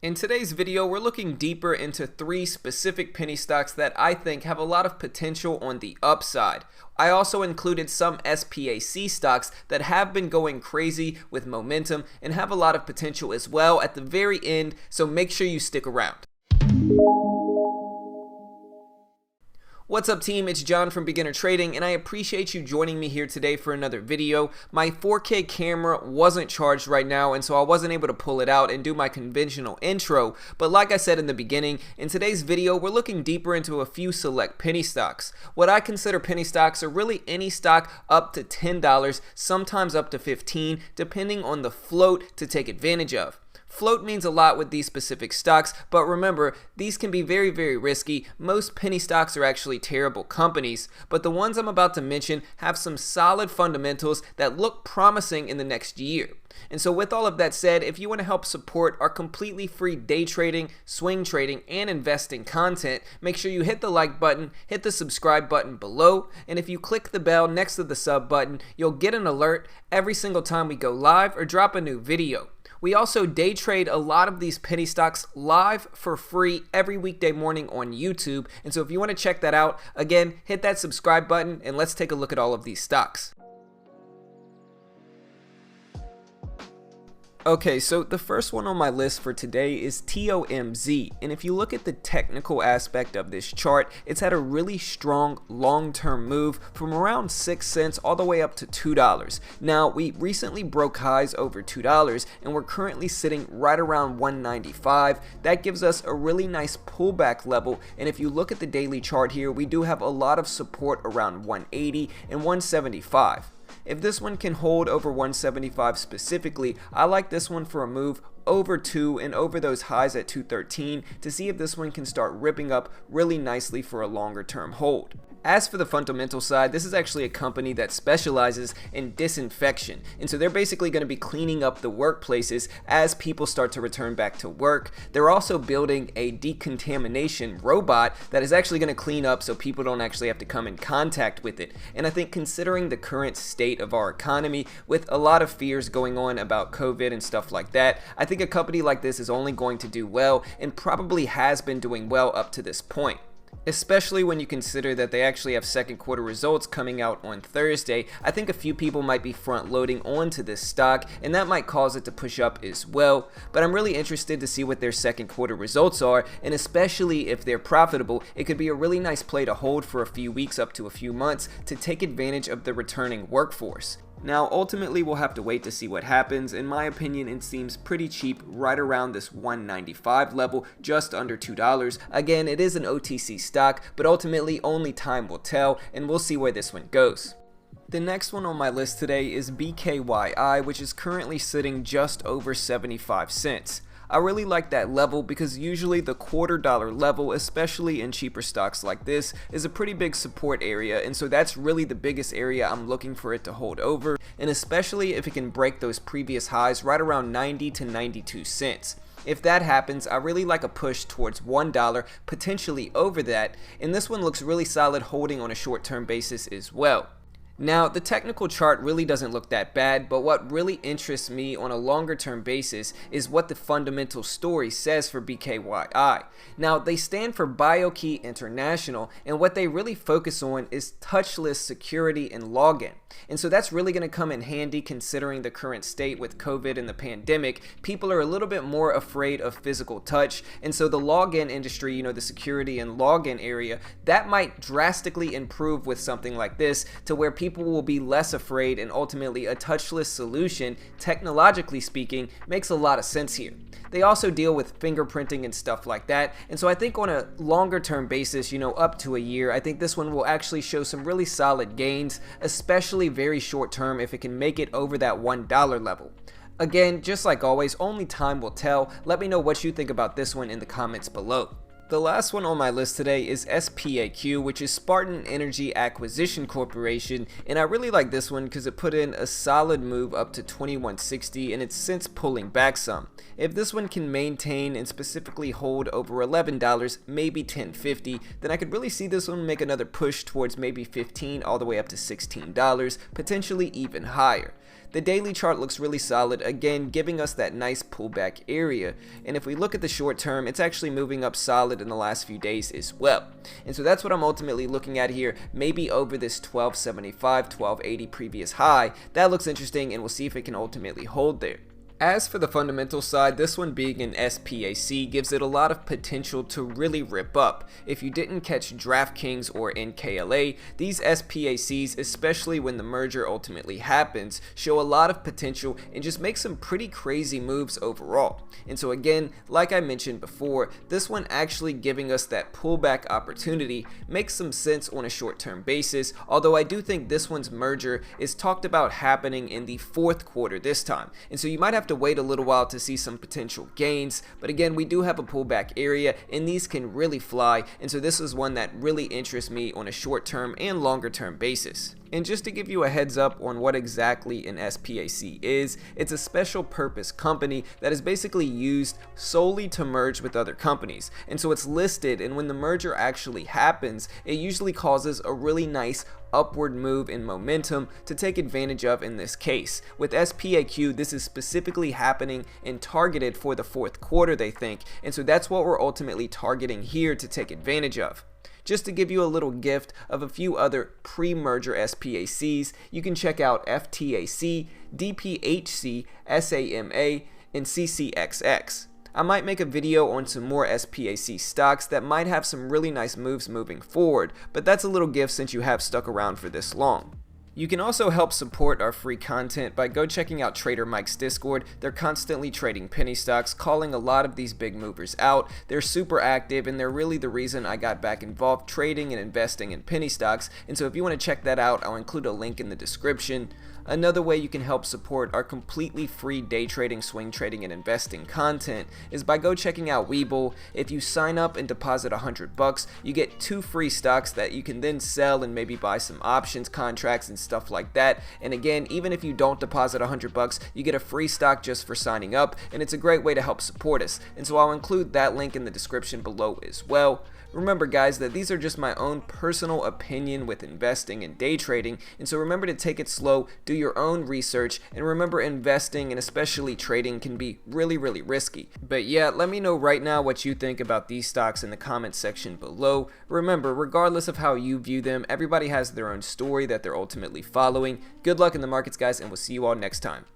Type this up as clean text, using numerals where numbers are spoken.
In today's video, we're looking deeper into 3 specific penny stocks that I think have a lot of potential on the upside. I also included some SPAC stocks that have been going crazy with momentum and have a lot of potential as well at the very end, so make sure you stick around. What's up team, it's John from Beginner Trading and I appreciate you joining me here today for another video. My 4K camera wasn't charged right now and so I wasn't able to pull it out and do my conventional intro, but like I said in the beginning, in today's video we're looking deeper into a few select penny stocks. What I consider penny stocks are really any stock up to $10, sometimes up to $15, depending on the float to take advantage of. Float means a lot with these specific stocks, but remember, these can be very risky. Most penny stocks are actually terrible companies, but the ones I'm about to mention have some solid fundamentals that look promising in the next year. And so with all of that said, if you want to help support our completely free day trading, swing trading, and investing content, make sure you hit the like button, hit the subscribe button below, and if you click the bell next to the sub button, you'll get an alert every single time we go live or drop a new video. We also day trade a lot of these penny stocks live for free every weekday morning on YouTube, and so if you want to check that out, again, hit that subscribe button and let's take a look at all of these stocks. Okay, so the first one on my list for today is TOMZ, and if you look at the technical aspect of this chart, it's had a really strong long-term move from around 6 cents all the way up to $2. Now, we recently broke highs over $2 and we're currently sitting right around 195. That gives us a really nice pullback level, and if you look at the daily chart here, we do have a lot of support around 180 and 175. If this one can hold over 175 specifically, I like this one for a move over 2 and over those highs at 213 to see if this one can start ripping up really nicely for a longer term hold. As for the fundamental side, this is actually a company that specializes in disinfection, and so they're basically going to be cleaning up the workplaces as people start to return back to work. They're also building a decontamination robot that is actually going to clean up so people don't actually have to come in contact with it. And I think considering the current state of our economy with a lot of fears going on about COVID and stuff like that, I think a company like this is only going to do well and probably has been doing well up to this point. Especially when you consider that they actually have second quarter results coming out on Thursday. I think a few people might be front loading onto this stock and that might cause it to push up as well, but I'm really interested to see what their second quarter results are, and especially if they're profitable, it could be a really nice play to hold for a few weeks up to a few months to take advantage of the returning workforce. Now, ultimately, we'll have to wait to see what happens. In my opinion, it seems pretty cheap right around this 195 level, just under $2. Again, it is an OTC stock, but ultimately only time will tell, and we'll see where this one goes. The next one on my list today is BKYI, which is currently sitting just over 75 cents. I really like that level because usually the $0.25 level, especially in cheaper stocks like this, is a pretty big support area, and so that's really the biggest area I'm looking for it to hold over, and especially if it can break those previous highs right around 90 to 92 cents. If that happens, I really like a push towards $1, potentially over that, and this one looks really solid holding on a short-term basis as well. Now, the technical chart really doesn't look that bad, but what really interests me on a longer term basis is what the fundamental story says for BKYI. Now, they stand for BioKey International, and what they really focus on is touchless security and login. And so that's really going to come in handy considering the current state with COVID and the pandemic. People are a little bit more afraid of physical touch, and so the login industry, the security and login area, that might drastically improve with something like this to where people will be less afraid, and ultimately a touchless solution, technologically speaking, makes a lot of sense here. They also deal with fingerprinting and stuff like that, and so I think on a longer term basis, up to a year, I think this one will actually show some really solid gains, especially very short term if it can make it over that $1 level. Again, just like always, only time will tell. Let me know what you think about this one in the comments below. The last one on my list today is SPAQ, which is Spartan Energy Acquisition Corporation, and I really like this one because it put in a solid move up to 2160 and it's since pulling back some. If this one can maintain and specifically hold over $11, maybe $10.50, then I could really see this one make another push towards maybe $15 all the way up to $16, potentially even higher. The daily chart looks really solid, again giving us that nice pullback area. And if we look at the short term, it's actually moving up solid in the last few days as well. And so that's what I'm ultimately looking at here, maybe over this 1275, 1280 previous high. That looks interesting, and we'll see if it can ultimately hold there. As for the fundamental side, this one being an SPAC gives it a lot of potential to really rip up. If you didn't catch DraftKings or NKLA, these SPACs, especially when the merger ultimately happens, show a lot of potential and just make some pretty crazy moves overall. And so again, like I mentioned before, this one actually giving us that pullback opportunity makes some sense on a short-term basis, although I do think this one's merger is talked about happening in the fourth quarter this time. And so you might have to wait a little while to see some potential gains, but again, we do have a pullback area and these can really fly, and so this is one that really interests me on a short-term and longer-term basis. And just to give you a heads up on what exactly an SPAC is, it's a special purpose company that is basically used solely to merge with other companies. And so it's listed, and when the merger actually happens, it usually causes a really nice upward move in momentum to take advantage of in this case. With SPAQ, this is specifically happening and targeted for the fourth quarter, they think, and so that's what we're ultimately targeting here to take advantage of. Just to give you a little gift of a few other pre-merger SPACs, you can check out FTAC, DPHC, SAMA, and CCXX. I might make a video on some more SPAC stocks that might have some really nice moves moving forward, but that's a little gift since you have stuck around for this long. You can also help support our free content by go checking out Trader Mike's Discord. They're constantly trading penny stocks, calling a lot of these big movers out. They're super active, and they're really the reason I got back involved trading and investing in penny stocks. And so if you want to check that out, I'll include a link in the description. Another way you can help support our completely free day trading, swing trading, and investing content is by go checking out Webull. If you sign up and deposit $100, you get 2 free stocks that you can then sell and maybe buy some options contracts and stuff like that. And again, even if you don't deposit $100, you get a free stock just for signing up, and it's a great way to help support us. And so I'll include that link in the description below as well. Remember guys that these are just my own personal opinion with investing and day trading, and so remember to take it slow, do your own research, and remember investing and especially trading can be really risky. But yeah, let me know right now what you think about these stocks in the comments section below. Remember, regardless of how you view them, everybody has their own story that they're ultimately following. Good luck in the markets guys, and we'll see you all next time.